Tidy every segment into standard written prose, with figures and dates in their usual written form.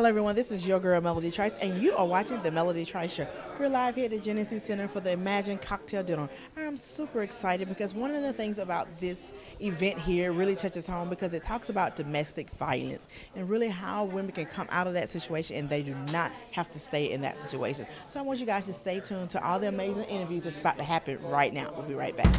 Hello, everyone. This is your girl, Melody Trice, and you are watching the Melody Trice Show. We're live here at the Jenesse Center for the Imagine Cocktail Dinner. I'm super excited because one of the things about this event here really touches home because it talks about domestic violence and really how women can come out of that situation and they do not have to stay in that situation. So I want you guys to stay tuned to all the amazing interviews that's about to happen right now. We'll be right back.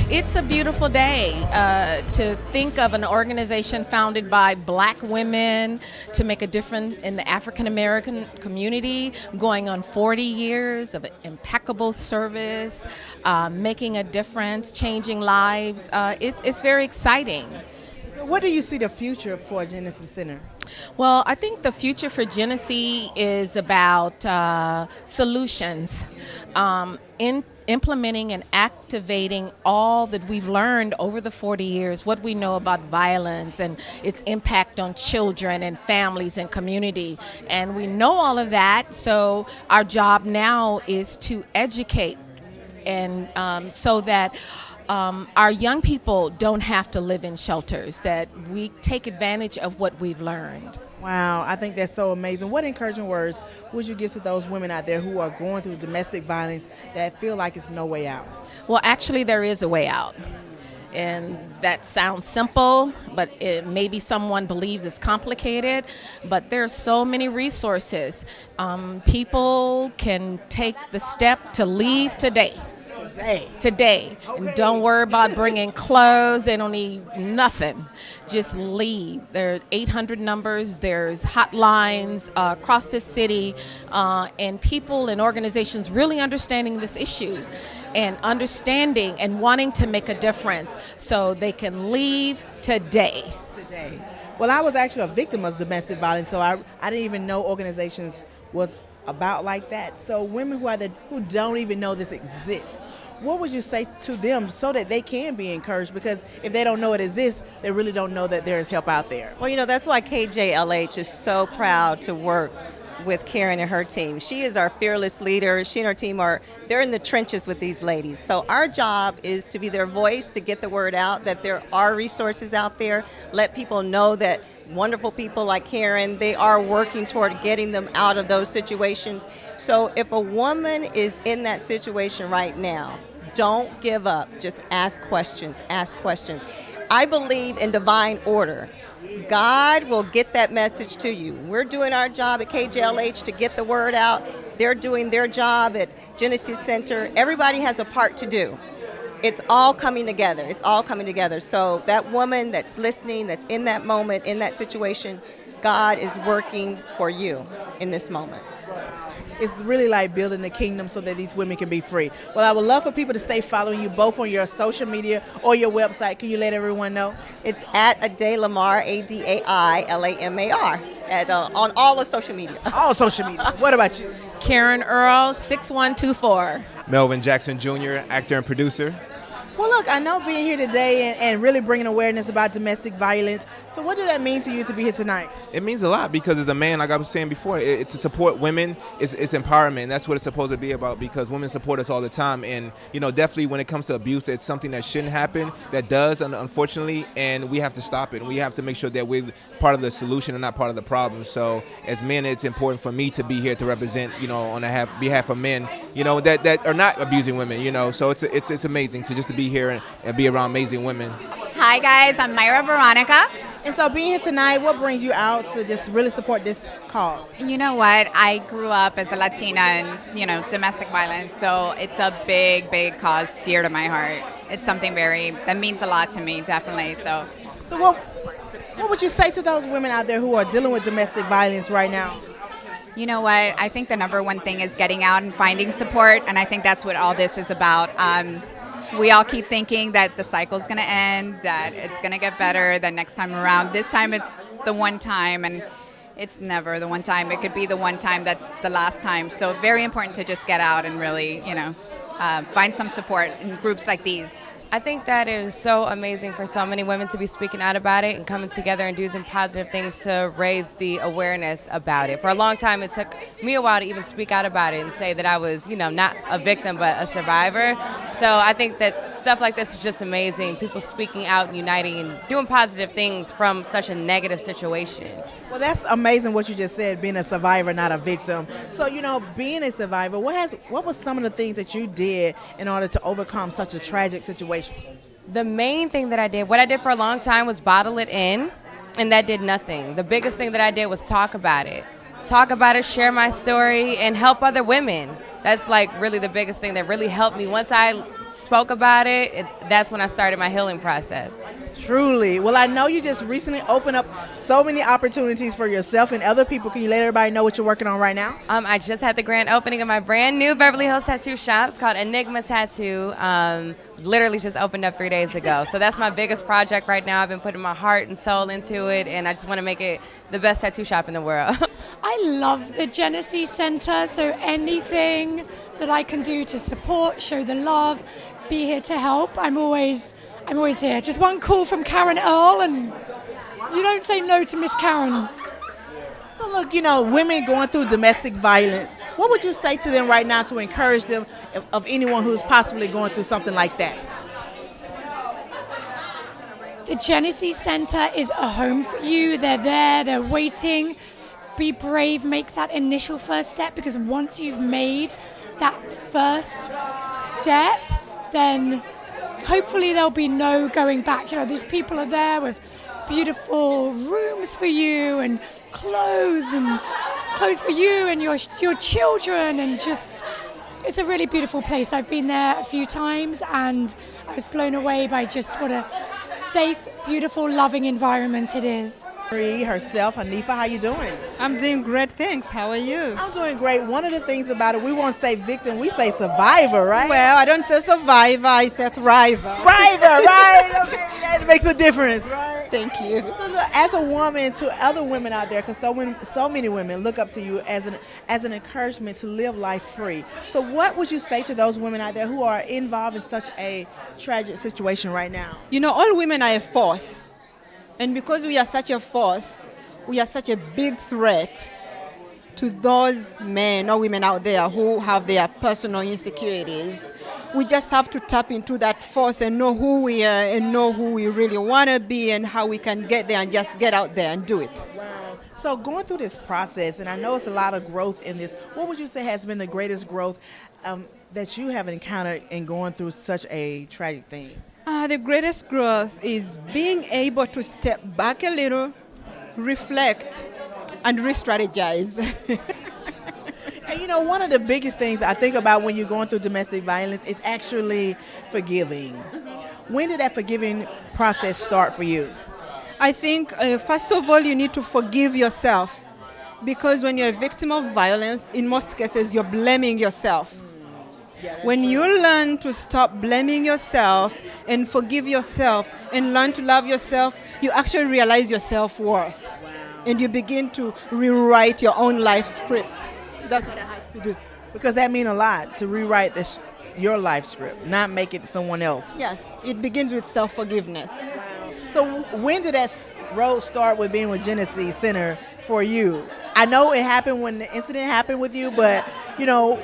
It's a beautiful day to think of an organization founded by Black women to make a difference in the African American community, going on 40 years of impeccable service, making a difference, changing lives. It's very exciting. So what do you see the future for Jenesse Center? Well, I think the future for Jenesse is about solutions, in implementing and activating all that we've learned over the 40 years, what we know about violence and its impact on children and families and community. And we know all of that, so our job now is to educate and so that our young people don't have to live in shelters, that we take advantage of what we've learned. Wow, I think that's so amazing. What encouraging words would you give to those women out there who are going through domestic violence that feel like it's no way out? Well, actually, there is a way out. And that sounds simple, but maybe someone believes it's complicated. But there are so many resources. People can take the step to leave today. Today. Okay. And don't worry about bringing clothes. They don't need nothing. Just leave. There are 800 numbers. There's hotlines across the city, and people and organizations really understanding this issue and understanding and wanting to make a difference so they can leave today. Well, I was actually a victim of domestic violence, so I didn't even know organizations was about like that. So women who don't even know this exists, what would you say to them so that they can be encouraged? Because if they don't know it exists, they really don't know that there is help out there. Well, that's why KJLH is so proud to work with Karen and her team. She is our fearless leader. She and her team they're in the trenches with these ladies. So our job is to be their voice, to get the word out that there are resources out there, let people know that wonderful people like Karen, they are working toward getting them out of those situations. So if a woman is in that situation right now, don't give up. Just ask questions, I believe in divine order. God will get that message to you. We're doing our job at KJLH to get the word out. They're doing their job at Jenesse Center. Everybody has a part to do. It's all coming together. So that woman that's listening, that's in that moment, in that situation, God is working for you in this moment. It's really like building the kingdom so that these women can be free. Well, I would love for people to stay following you both on your social media or your website. Can you let everyone know? It's at Adailamar, ADAILAMAR, on all the social media. All social media. What about you? Karen Earl, 6124. Melvin Jackson Jr., actor and producer. Well, look, I know being here today and really bringing awareness about domestic violence. So what did that mean to you to be here tonight? It means a lot because as a man, like I was saying before, to support women, it's empowerment. That's what it's supposed to be about because women support us all the time. And, definitely when it comes to abuse, it's something that shouldn't happen, that does, unfortunately, and we have to stop it. And we have to make sure that we're part of the solution and not part of the problem. So as men, it's important for me to be here to represent, on behalf of men, that are not abusing women, So it's amazing to be here and be around amazing women. Hi guys, I'm Myra Veronica. And so being here tonight, what brings you out to just really support this cause? You know what? I grew up as a Latina in, domestic violence, so it's a big, big cause dear to my heart. It's something that means a lot to me, definitely. So what would you say to those women out there who are dealing with domestic violence right now? You know what? I think the number one thing is getting out and finding support, and I think that's what all this is about. We all keep thinking that the cycle's going to end, that it's going to get better the next time around. This time it's the one time, and it's never the one time. It could be the one time that's the last time. So very important to just get out and really, find some support in groups like these. I think that it is so amazing for so many women to be speaking out about it and coming together and doing some positive things to raise the awareness about it. For a long time, it took me a while to even speak out about it and say that I was, not a victim but a survivor. So I think that stuff like this is just amazing. People speaking out and uniting and doing positive things from such a negative situation. Well, that's amazing what you just said, being a survivor, not a victim. So, being a survivor, what was some of the things that you did in order to overcome such a tragic situation? The main thing that what I did for a long time was bottle it in, and that did nothing. The biggest thing that I did was talk about it, share my story, and help other women. That's really the biggest thing that really helped me. Once I spoke about it, that's when I started my healing process. Truly. Well, I know you just recently opened up so many opportunities for yourself and other people. Can you let everybody know what you're working on right now? I just had the grand opening of my brand new Beverly Hills tattoo shop. It's called Enigma Tattoo. Literally just opened up 3 days ago. So that's my biggest project right now. I've been putting my heart and soul into it, and I just want to make it the best tattoo shop in the world. I love the Jenesse Center, so anything that I can do to support, show the love, be here to help, I'm always here. Just one call from Karen Earl, and you don't say no to Miss Karen. So look, women going through domestic violence, what would you say to them right now to encourage them of anyone who's possibly going through something like that? The Jenesse Center is a home for you. They're there, they're waiting. Be brave, make that initial first step, because once you've made that first step, then hopefully there'll be no going back. These people are there with beautiful rooms for you and clothes for you and your children, and just, it's a really beautiful place. I've been there a few times and I was blown away by just what a safe, beautiful, loving environment it is. Marie herself, Hanifa, how you doing? I'm doing great, thanks. How are you? I'm doing great. One of the things about it, we won't say victim, we say survivor, right? Well, I don't say survivor, I say thriver. Thriver, right? Okay, that makes a difference, right? Thank you. So look, as a woman, to other women out there, because so many women look up to you as an encouragement to live life free. So what would you say to those women out there who are involved in such a tragic situation right now? All women are a force. And because we are such a force, we are such a big threat to those men or women out there who have their personal insecurities. We just have to tap into that force and know who we are and know who we really want to be and how we can get there and just get out there and do it. Wow. So going through this process, and I know it's a lot of growth in this, what would you say has been the greatest growth that you have encountered in going through such a tragic thing? The greatest growth is being able to step back a little, reflect, and re-strategize. And one of the biggest things I think about when you're going through domestic violence is actually forgiving. When did that forgiving process start for you? I think, first of all, you need to forgive yourself. Because when you're a victim of violence, in most cases, you're blaming yourself. When you learn to stop blaming yourself and forgive yourself and learn to love yourself, you actually realize your self-worth. Wow. And you begin to rewrite your own life script. That's what I had to do. Because that means a lot, to rewrite your life script, not make it someone else. Yes, it begins with self-forgiveness. Wow. So when did that road start with being with Jenesse Center for you? I know it happened when the incident happened with you, but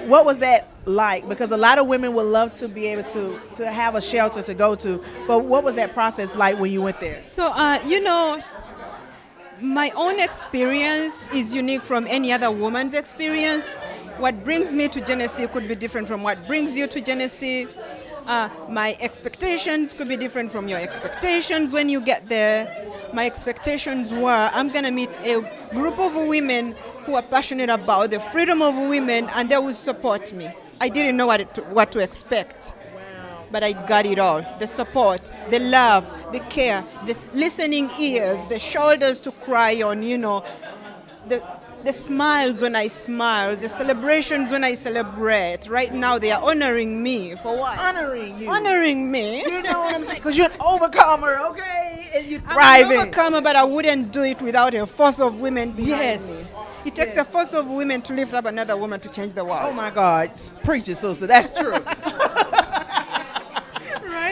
what was that like? Because a lot of women would love to be able to have a shelter to go to, but what was that process like when you went there? So, my own experience is unique from any other woman's experience. What brings me to Jenesse could be different from what brings you to Jenesse. My expectations could be different from your expectations when you get there. My expectations were, I'm going to meet a group of women who are passionate about the freedom of women, and they will support me. I didn't know what to expect. Wow. But I got it all. The support, the love, the care, the listening ears, the shoulders to cry on, the smiles when I smile, the celebrations when I celebrate. Right now, they are honoring me for what? Honoring you. Honoring me. You know what I'm saying? Because you're an overcomer, okay? And you're I'm thriving. an overcomer, but I wouldn't do it without a force of women behind Yes. me. It takes a force of women to lift up another woman to change the world. Oh my God. Preach it, sister. That's true.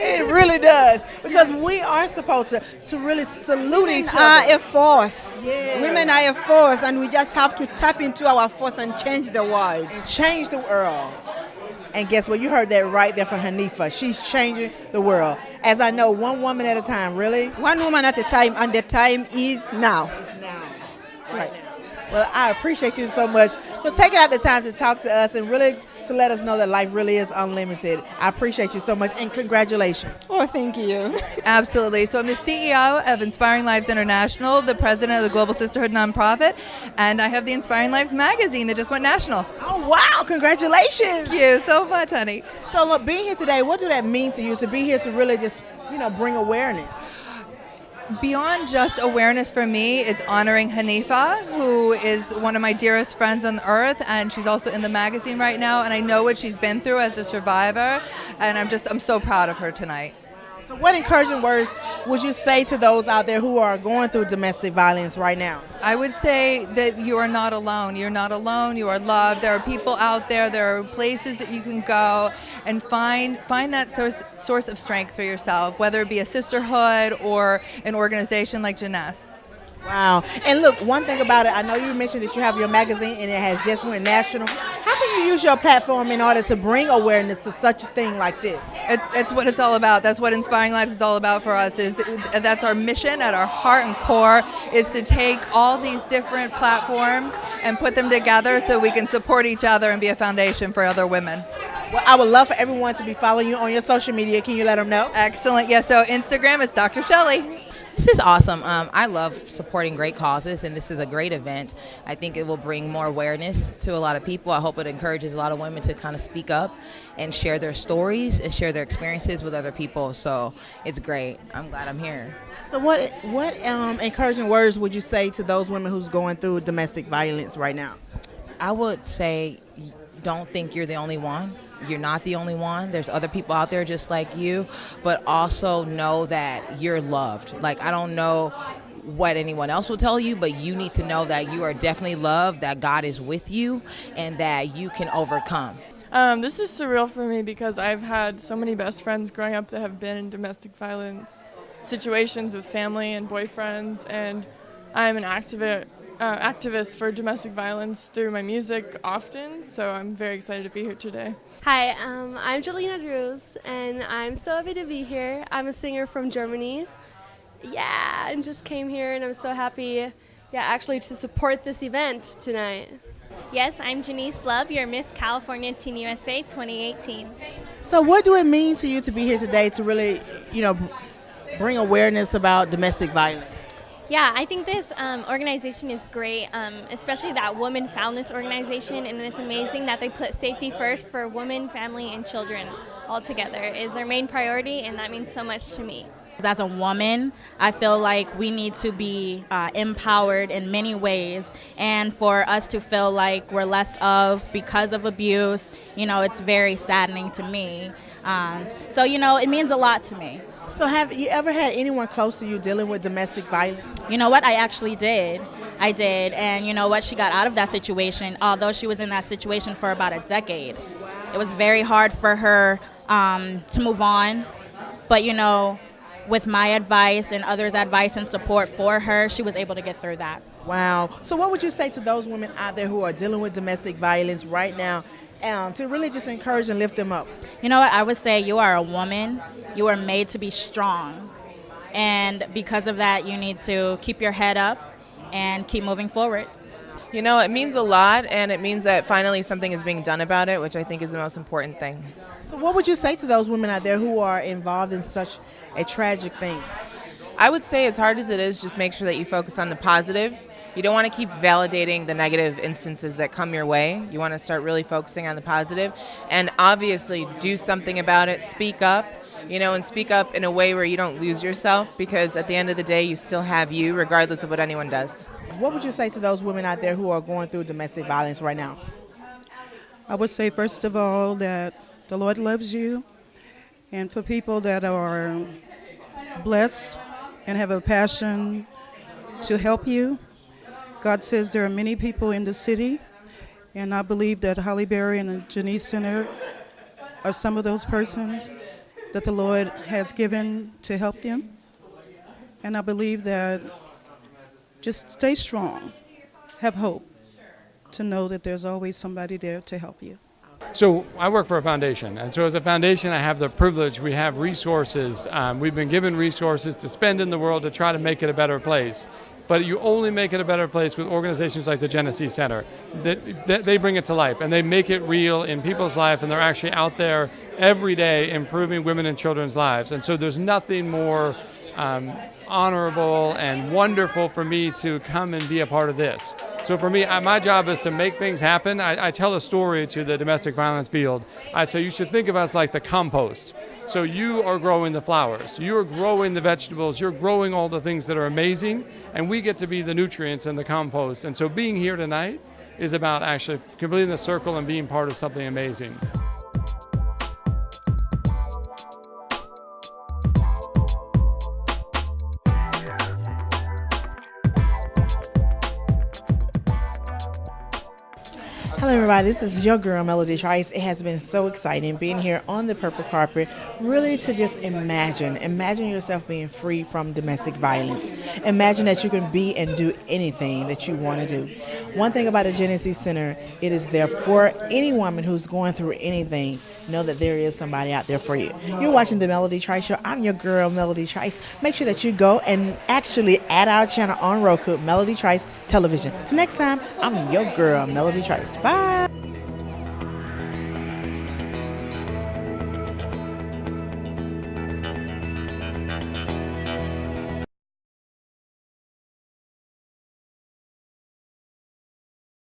It really does, because we are supposed to really salute each Women are other. a force. Yeah. Women are a force, and we just have to tap into our force and change the world. And change the world. And guess what? You heard that right there from Hanifa. She's changing the world. As I know, one woman at a time, really? One woman at a time, and the time is now. It's now. Right now. Well, I appreciate you so much for taking out the time to talk to us and really to let us know that life really is unlimited. I appreciate you so much, and congratulations. Oh, thank you. Absolutely. So I'm the CEO of Inspiring Lives International, the president of the Global Sisterhood nonprofit, and I have the Inspiring Lives magazine that just went national. Oh, wow. Congratulations. Thank you so much, honey. So, look, being here today, what does that mean to you to be here to really just, bring awareness? Beyond just awareness for me, it's honoring Hanifa, who is one of my dearest friends on earth, and she's also in the magazine right now, and I know what she's been through as a survivor, and I'm so proud of her tonight. So what encouraging words would you say to those out there who are going through domestic violence right now? I would say that you are not alone. You're not alone. You are loved. There are people out there. There are places that you can go and find that source of strength for yourself, whether it be a sisterhood or an organization like Jenesse. Wow. And look, one thing about it, I know you mentioned that you have your magazine and it has just went national. How can you use your platform in order to bring awareness to such a thing like this? It's what it's all about. That's what Inspiring Lives is all about for us. That's our mission at our heart and core, is to take all these different platforms and put them together so we can support each other and be a foundation for other women. Well, I would love for everyone to be following you on your social media. Can you let them know? Excellent. Yeah, so Instagram is Dr. Shelley. This is awesome. I love supporting great causes, and this is a great event. I think it will bring more awareness to a lot of people. I hope it encourages a lot of women to kind of speak up and share their stories and share their experiences with other people. So it's great. I'm glad I'm here. So what encouraging words would you say to those women who's going through domestic violence right now? I would say, don't think you're the only one. You're not the only one. There's other people out there just like you, but also know that you're loved. Like, I don't know what anyone else will tell you, but you need to know that you are definitely loved, that God is with you, and that you can overcome. This is surreal for me because I've had so many best friends growing up that have been in domestic violence situations with family and boyfriends, and I'm an activist for domestic violence through my music often, so I'm very excited to be here today. Hi, I'm Jelena Drews, and I'm so happy to be here. I'm a singer from Germany. Yeah, and just came here, and I'm so happy, actually to support this event tonight. Yes, I'm Jenesse Love, your Miss California Teen USA 2018. So what do it mean to you to be here today to really, bring awareness about domestic violence? Yeah, I think this organization is great, especially that women found this organization, and it's amazing that they put safety first for women, family, and children all together is their main priority, and that means so much to me. As a woman, I feel like we need to be empowered in many ways, and for us to feel like we're less of because of abuse, it's very saddening to me. So, it means a lot to me. So have you ever had anyone close to you dealing with domestic violence? You know what? I actually did. I did. And you know what? She got out of that situation, although she was in that situation for about a decade. It was very hard for her to move on. But, with my advice and others' advice and support for her, she was able to get through that. Wow. So what would you say to those women out there who are dealing with domestic violence right now to really just encourage and lift them up? You know what? I would say you are a woman. You are made to be strong. And because of that, you need to keep your head up and keep moving forward. It means a lot, and it means that finally something is being done about it, which I think is the most important thing. So what would you say to those women out there who are involved in such a tragic thing? I would say, as hard as it is, just make sure that you focus on the positive. You don't want to keep validating the negative instances that come your way. You want to start really focusing on the positive, and obviously do something about it. Speak up, and speak up in a way where you don't lose yourself, because at the end of the day, you still have you, regardless of what anyone does. What would you say to those women out there who are going through domestic violence right now? I would say, first of all, that the Lord loves you. And for people that are blessed and have a passion to help you, God says there are many people in the city. And I believe that Halle Berry and the Jenesse Center are some of those persons that the Lord has given to help them. And I believe that just stay strong, have hope, to know that there's always somebody there to help you. So I work for a foundation, and so as a foundation I have the privilege, we have resources. We've been given resources to spend in the world to try to make it a better place. But you only make it a better place with organizations like the Jenesse Center. That they bring it to life, and they make it real in people's life, and they're actually out there every day improving women and children's lives. And so there's nothing more honorable and wonderful for me to come and be a part of this. So for me, my job is to make things happen. I tell a story to the domestic violence field. I say you should think of us like the compost. So you are growing the flowers, you're growing the vegetables, you're growing all the things that are amazing, and we get to be the nutrients in the compost. And so being here tonight is about actually completing the circle and being part of something amazing. Hello everybody, this is your girl Melody Trice. It has been so exciting being here on the purple carpet, really to just imagine yourself being free from domestic violence. Imagine that you can be and do anything that you want to do. One thing about the Jenesse Center, it is there for any woman who's going through anything. Know that there is somebody out there for you. You're watching the Melody Trice Show. I'm your girl Melody Trice. Make sure that you go and actually add our channel on Roku, Melody Trice Television. So next time, I'm your girl Melody Trice. Bye.